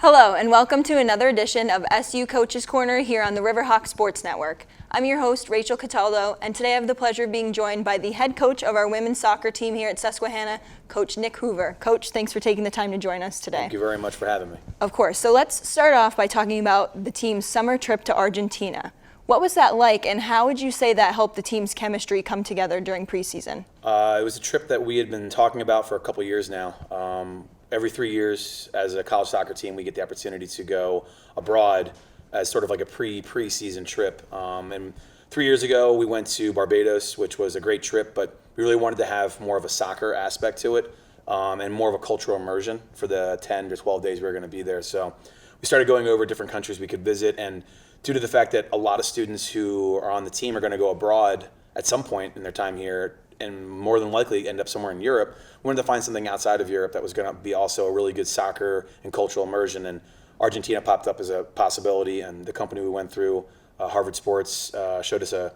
Hello, and welcome to another edition of SU Coaches Corner here on the Riverhawk Sports Network. I'm your host, Rachel Cataldo, and today I have the pleasure of being joined by the head coach of our women's soccer team here at Susquehanna, Coach Nick Hoover. Coach, thanks for taking the time to join us today. Thank you very much for having me. Of course. So let's start off by talking about the team's summer trip to Argentina. What was that like, and how would you say that helped the team's chemistry come together during preseason? It was a trip that we had been talking about for a couple years now. Every 3 years, as a college soccer team, we get the opportunity to go abroad as sort of like a preseason trip. And 3 years ago, we went to Barbados, which was a great trip, but we really wanted to have more of a soccer aspect to it and more of a cultural immersion for the 10 to 12 days we were going to be there. So we started going over different countries we could visit, and due to the fact that a lot of students who are on the team are going to go abroad at some point in their time here, and more than likely end up somewhere in Europe, we wanted to find something outside of Europe that was going to be also a really good soccer and cultural immersion. And Argentina popped up as a possibility, and the company we went through, Harvard Sports, showed us a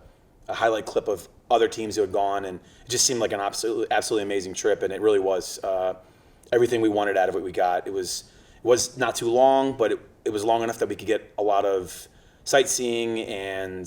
highlight clip of other teams who had gone, and it just seemed like an absolutely amazing trip, and it really was. Everything we wanted out of it, we got. It was not too long, but it was long enough that we could get a lot of sightseeing and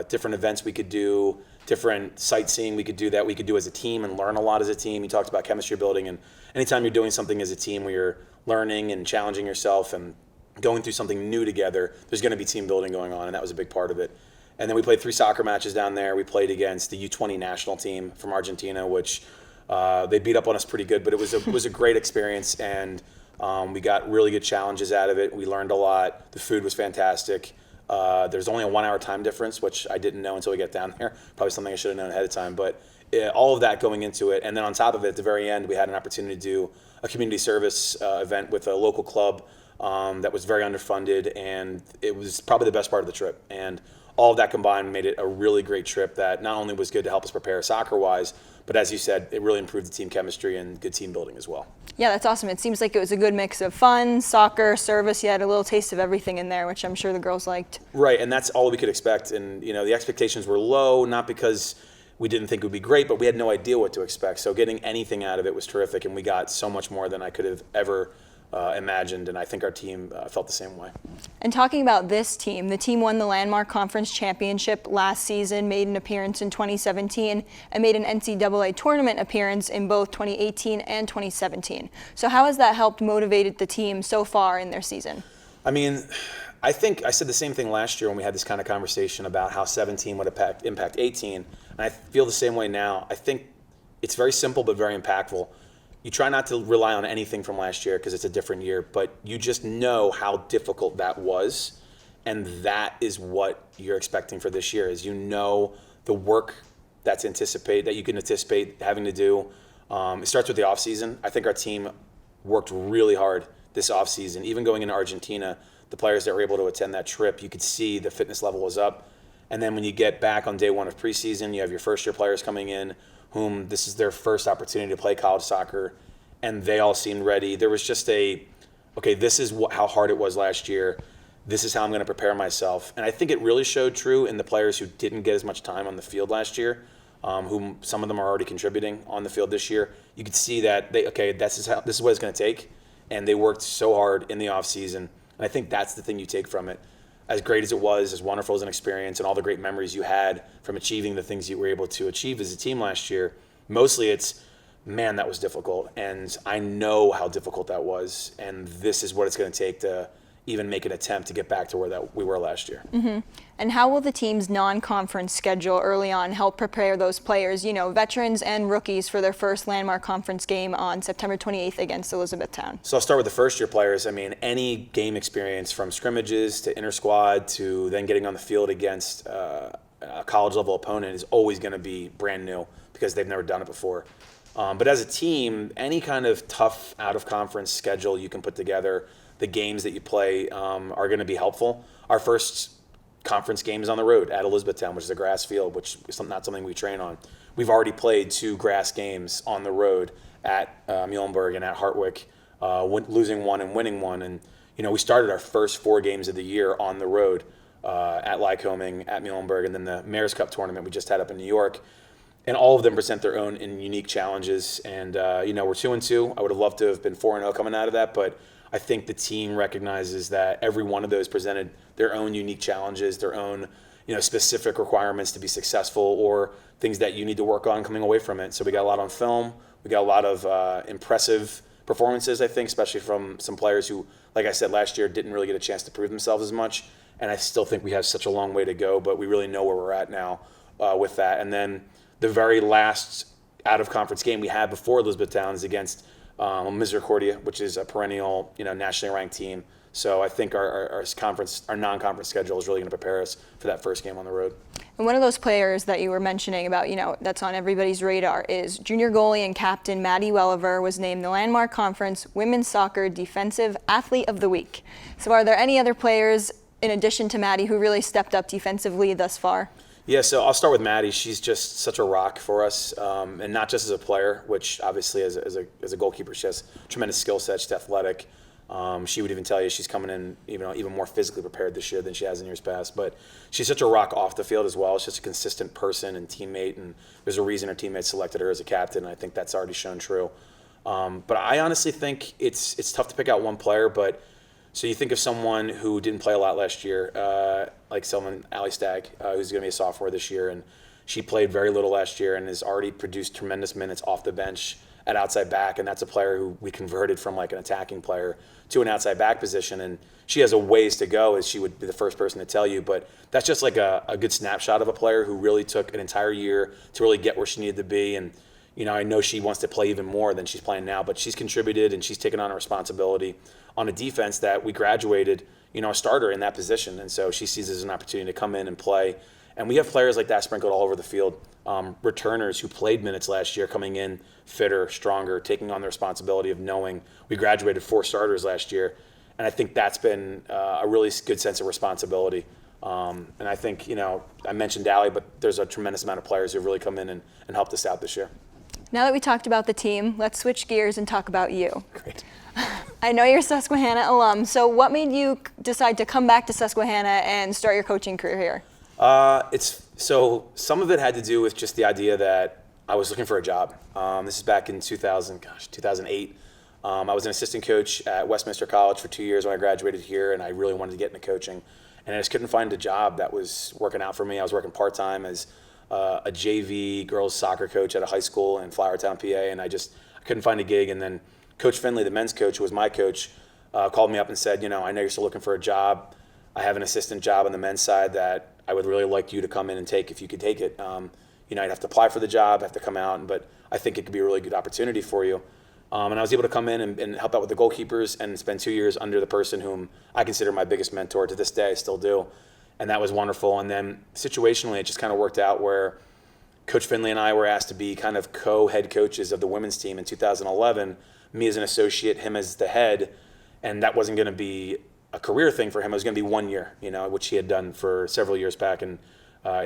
different events we could do, different sightseeing we could do that we could do as a team and learn a lot as a team. You talked about chemistry building, and anytime you're doing something as a team where you're learning and challenging yourself and going through something new together, there's going to be team building going on, and that was a big part of it. And then we played 3 soccer matches down there. We played against the U20 national team from Argentina, which they beat up on us pretty good, but it was a great experience, and we got really good challenges out of it. We learned a lot. The food was fantastic. There's only a 1 hour time difference, which I didn't know until we got down there. Probably something I should have known ahead of time. But all of that going into it. And then on top of it, at the very end, we had an opportunity to do a community service event with a local club that was very underfunded. And it was probably the best part of the trip. And all of that combined made it a really great trip that not only was good to help us prepare soccer-wise, but as you said, it really improved the team chemistry and good team building as well. Yeah, that's awesome. It seems like it was a good mix of fun, soccer, service. You had a little taste of everything in there, which I'm sure the girls liked. Right, and that's all we could expect. And, the expectations were low, not because we didn't think it would be great, but we had no idea what to expect. So getting anything out of it was terrific, and we got so much more than I could have ever imagined, and I think our team felt the same way. And talking about this team, the team won the Landmark Conference Championship last season, made an appearance in 2017, and made an NCAA tournament appearance in both 2018 and 2017. So how has that helped motivate the team so far in their season? I mean, I think I said the same thing last year when we had this kind of conversation about how 17 would impact 18, and I feel the same way now. I think it's very simple but very impactful. You try not to rely on anything from last year because it's a different year, but you just know how difficult that was, and that is what you're expecting for this year. Is the work that you can anticipate having to do. It starts with the off season. I think our team worked really hard this off season. Even going into Argentina, the players that were able to attend that trip, you could see the fitness level was up. And then when you get back on day 1 of preseason, you have your first year players coming in, whom this is their first opportunity to play college soccer, and they all seemed ready. There was just this is how hard it was last year. This is how I'm going to prepare myself. And I think it really showed true in the players who didn't get as much time on the field last year, whom some of them are already contributing on the field this year. You could see that this is what it's going to take, and they worked so hard in the off season. And I think that's the thing you take from it. As great as it was, as wonderful as an experience, and all the great memories you had from achieving the things you were able to achieve as a team last year, mostly it's, man, that was difficult. And I know how difficult that was. And this is what it's going to take to even make an attempt to get back to where we were last year. Mm-hmm. And how will the team's non-conference schedule early on help prepare those players, veterans and rookies, for their first Landmark Conference game on September 28th against Elizabethtown? So I'll start with the first-year players. I mean, any game experience from scrimmages to inter-squad to then getting on the field against a college-level opponent is always going to be brand new because they've never done it before. But as a team, any kind of tough out-of-conference schedule you can put together, the games that you play are going to be helpful. Our first conference game is on the road at Elizabethtown, which is a grass field, which is not something we train on. We've already played 2 grass games on the road at Muhlenberg and at Hartwick, losing 1 and winning 1. And we started our first 4 games of the year on the road at Lycoming, at Muhlenberg, and then the Mayor's Cup tournament we just had up in New York. And all of them present their own and unique challenges. And we're 2-2. I would have loved to have been 4-0 coming out of that, but I think the team recognizes that every one of those presented their own unique challenges, their own specific requirements to be successful, or things that you need to work on coming away from it. So we got a lot on film. We got a lot of impressive performances, I think, especially from some players who, like I said, last year didn't really get a chance to prove themselves as much. And I still think we have such a long way to go, but we really know where we're at now with that. And then the very last out-of-conference game we had before Elizabethtown is against Misericordia, which is a perennial, nationally ranked team. So I think our non-conference schedule is really going to prepare us for that first game on the road. And one of those players that you were mentioning about, that's on everybody's radar is junior goalie and captain Maddie Welliver was named the Landmark Conference Women's Soccer Defensive Athlete of the Week. So are there any other players in addition to Maddie who really stepped up defensively thus far? Yeah, so I'll start with Maddie. She's just such a rock for us, and not just as a player, which obviously as a goalkeeper, she has tremendous skill set. She's athletic. She would even tell you she's coming in even more physically prepared this year than she has in years past. But she's such a rock off the field as well. She's just a consistent person and teammate, and there's a reason her teammates selected her as a captain, and I think that's already shown true. But I honestly think it's tough to pick out one player, but so you think of someone who didn't play a lot last year, like someone, Allie Stagg, who's going to be a sophomore this year, and she played very little last year and has already produced tremendous minutes off the bench at outside back, and that's a player who we converted from like an attacking player to an outside back position, and she has a ways to go, as she would be the first person to tell you, but that's just like a good snapshot of a player who really took an entire year to really get where she needed to be. And I know she wants to play even more than she's playing now, but she's contributed and she's taken on a responsibility on a defense that we graduated, a starter in that position. And so she sees it as an opportunity to come in and play. And we have players like that sprinkled all over the field, returners who played minutes last year coming in fitter, stronger, taking on the responsibility of knowing we graduated 4 starters last year. And I think that's been a really good sense of responsibility. And I think, I mentioned Allie, but there's a tremendous amount of players who have really come in and helped us out this year. Now that we talked about the team, let's switch gears and talk about you. Great. I know you're a Susquehanna alum, so what made you decide to come back to Susquehanna and start your coaching career here? So some of it had to do with just the idea that I was looking for a job. This is back in 2008. I was an assistant coach at Westminster College for 2 years when I graduated here, and I really wanted to get into coaching. And I just couldn't find a job that was working out for me. I was working part-time as a JV girls soccer coach at a high school in Flowertown, PA, and I couldn't find a gig. And then Coach Finley, the men's coach, who was my coach, called me up and said, I know you're still looking for a job. I have an assistant job on the men's side that I would really like you to come in and take if you could take it. I'd have to apply for the job, have to come out, but I think it could be a really good opportunity for you. And I was able to come in and help out with the goalkeepers and spend 2 years under the person whom I consider my biggest mentor to this day. I still do. And that was wonderful. And then situationally, it just kind of worked out where Coach Finley and I were asked to be kind of co-head coaches of the women's team in 2011, me as an associate, him as the head. And that wasn't going to be a career thing for him. It was going to be 1 year, which he had done for several years back in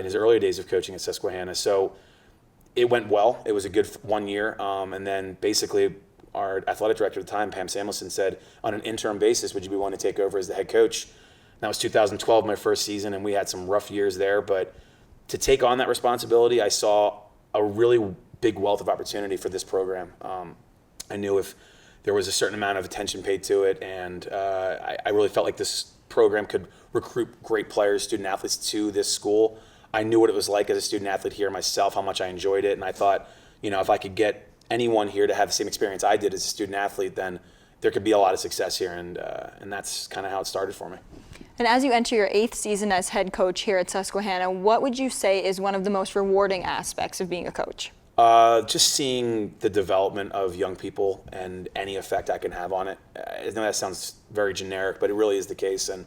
his earlier days of coaching at Susquehanna. So it went well. It was a good 1 year. And then basically our athletic director at the time, Pam Samuelson, said, on an interim basis, would you be willing to take over as the head coach? That was 2012, my first season, and we had some rough years there. But to take on that responsibility, I saw a really big wealth of opportunity for this program. I knew if there was a certain amount of attention paid to it, and I really felt like this program could recruit great players, student athletes to this school. I knew what it was like as a student athlete here myself, how much I enjoyed it, and I thought, if I could get anyone here to have the same experience I did as a student athlete, then there could be a lot of success here, and that's kind of how it started for me. And as you enter your 8th season as head coach here at Susquehanna, what would you say is one of the most rewarding aspects of being a coach? Just seeing the development of young people and any effect I can have on it. I know that sounds very generic, but it really is the case. And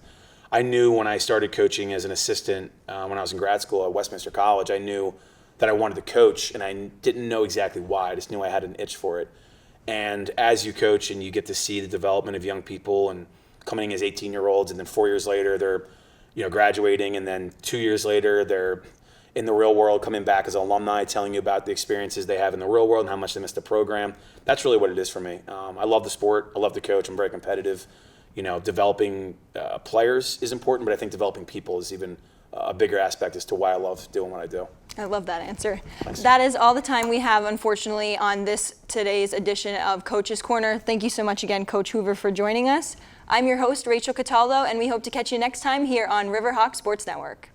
I knew when I started coaching as an assistant when I was in grad school at Westminster College, I knew that I wanted to coach, and I didn't know exactly why. I just knew I had an itch for it. And as you coach and you get to see the development of young people and coming in as 18-year-olds, and then 4 years later they're graduating, and then 2 years later they're in the real world, coming back as alumni, telling you about the experiences they have in the real world and how much they miss the program. That's really what it is for me. I love the sport. I love to coach. I'm very competitive. Developing players is important, but I think developing people is even a bigger aspect as to why I love doing what I do. I love that answer. That is all the time we have, unfortunately, on today's edition of Coach's Corner. Thank you so much again, Coach Hoover, for joining us. I'm your host, Rachel Cataldo, and we hope to catch you next time here on Riverhawk Sports Network.